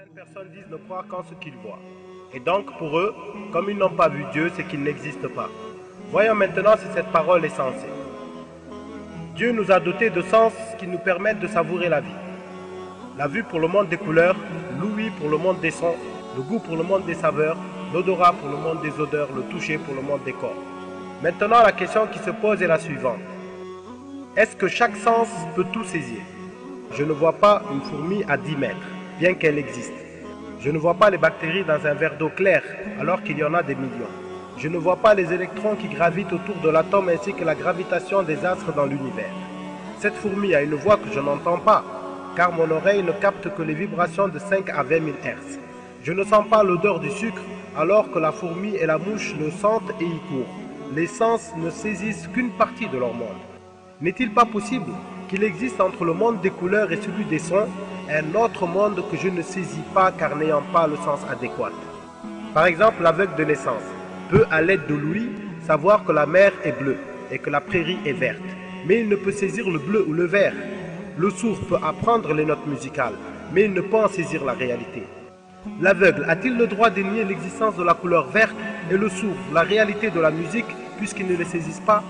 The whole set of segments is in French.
Certaines personnes disent ne croire qu'en ce qu'ils voient. Et donc pour eux, comme ils n'ont pas vu Dieu, c'est qu'il n'existe pas. Voyons maintenant si cette parole est sensée. Dieu nous a dotés de sens qui nous permettent de savourer la vie. La vue pour le monde des couleurs, l'ouïe pour le monde des sons, le goût pour le monde des saveurs, l'odorat pour le monde des odeurs, le toucher pour le monde des corps. Maintenant, la question qui se pose est la suivante. Est-ce que chaque sens peut tout saisir? Je ne vois pas une fourmi à 10 mètres, bien qu'elle existe. Je ne vois pas les bactéries dans un verre d'eau claire, alors qu'il y en a des millions. Je ne vois pas les électrons qui gravitent autour de l'atome ainsi que la gravitation des astres dans l'univers. Cette fourmi a une voix que je n'entends pas, car mon oreille ne capte que les vibrations de 5 à 20 000 Hz. Je ne sens pas l'odeur du sucre, alors que la fourmi et la mouche le sentent et y courent. Les sens ne saisissent qu'une partie de leur monde. N'est-il pas possible qu'il existe entre le monde des couleurs et celui des sons un autre monde que je ne saisis pas car n'ayant pas le sens adéquat? Par exemple, l'aveugle de naissance peut, à l'aide de l'ouïe, savoir que la mer est bleue et que la prairie est verte, mais il ne peut saisir le bleu ou le vert. Le sourd peut apprendre les notes musicales, mais il ne peut en saisir la réalité. L'aveugle a-t-il le droit de nier l'existence de la couleur verte et le sourd la réalité de la musique puisqu'ils ne les saisissent pas?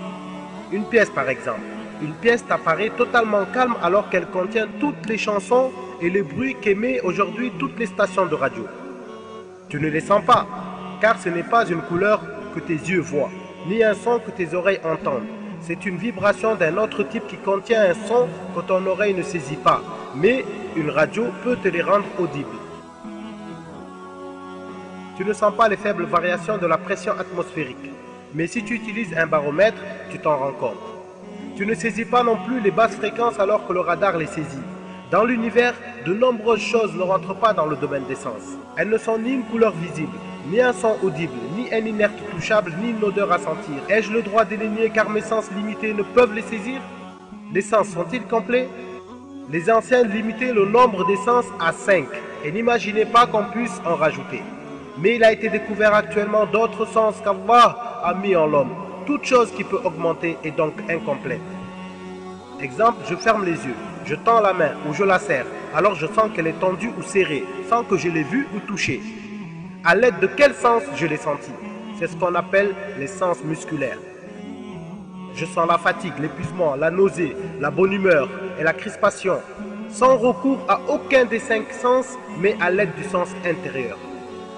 Une pièce par exemple. Une pièce t'apparaît totalement calme alors qu'elle contient toutes les chansons et les bruits qu'émettent aujourd'hui toutes les stations de radio. Tu ne les sens pas, car ce n'est pas une couleur que tes yeux voient, ni un son que tes oreilles entendent. C'est une vibration d'un autre type qui contient un son que ton oreille ne saisit pas, mais une radio peut te les rendre audibles. Tu ne sens pas les faibles variations de la pression atmosphérique, mais si tu utilises un baromètre, tu t'en rends compte. Tu ne saisis pas non plus les basses fréquences alors que le radar les saisit. Dans l'univers, de nombreuses choses ne rentrent pas dans le domaine des sens. Elles ne sont ni une couleur visible, ni un son audible, ni un inerte touchable, ni une odeur à sentir. Ai-je le droit de les nier car mes sens limités ne peuvent les saisir? Les sens sont-ils complets? Les anciens limitaient le nombre des sens à 5 et n'imaginaient pas qu'on puisse en rajouter. Mais il a été découvert actuellement d'autres sens qu'Allah a mis en l'homme. Toute chose qui peut augmenter est donc incomplète. Exemple, je ferme les yeux, je tends la main ou je la serre, alors je sens qu'elle est tendue ou serrée, sans que je l'ai vue ou touchée. À l'aide de quel sens je l'ai senti? C'est ce qu'on appelle les sens musculaires. Je sens la fatigue, l'épuisement, la nausée, la bonne humeur et la crispation, sans recours à aucun des 5 sens, mais à l'aide du sens intérieur.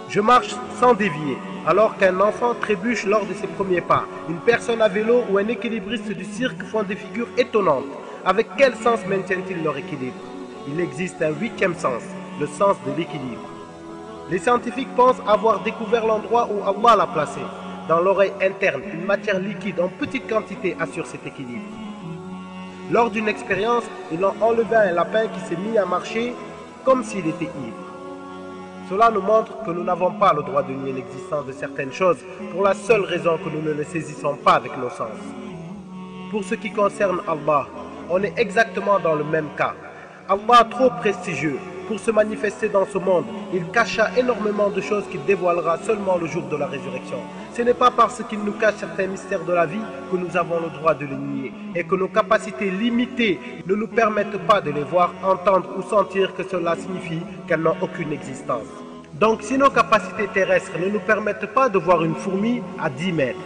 Je marche sans dévier, alors qu'un enfant trébuche lors de ses premiers pas. Une personne à vélo ou un équilibriste du cirque font des figures étonnantes. Avec quel sens maintiennent-ils leur équilibre? Il existe un 8e sens, le sens de l'équilibre. Les scientifiques pensent avoir découvert l'endroit où Allah l'a placé. Dans l'oreille interne, une matière liquide en petite quantité assure cet équilibre. Lors d'une expérience, ils ont enlevé un lapin qui s'est mis à marcher comme s'il était ivre. Cela nous montre que nous n'avons pas le droit de nier l'existence de certaines choses pour la seule raison que nous ne les saisissons pas avec nos sens. Pour ce qui concerne Allah, on est exactement dans le même cas. Allah, trop prestigieux pour se manifester dans ce monde, il cacha énormément de choses qu'il dévoilera seulement le jour de la résurrection. Ce n'est pas parce qu'il nous cache certains mystères de la vie que nous avons le droit de les nier et que nos capacités limitées ne nous permettent pas de les voir, entendre ou sentir que cela signifie qu'elles n'ont aucune existence. Donc si nos capacités terrestres ne nous permettent pas de voir une fourmi à 10 mètres,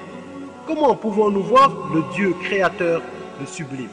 comment pouvons-nous voir le Dieu créateur, le sublime?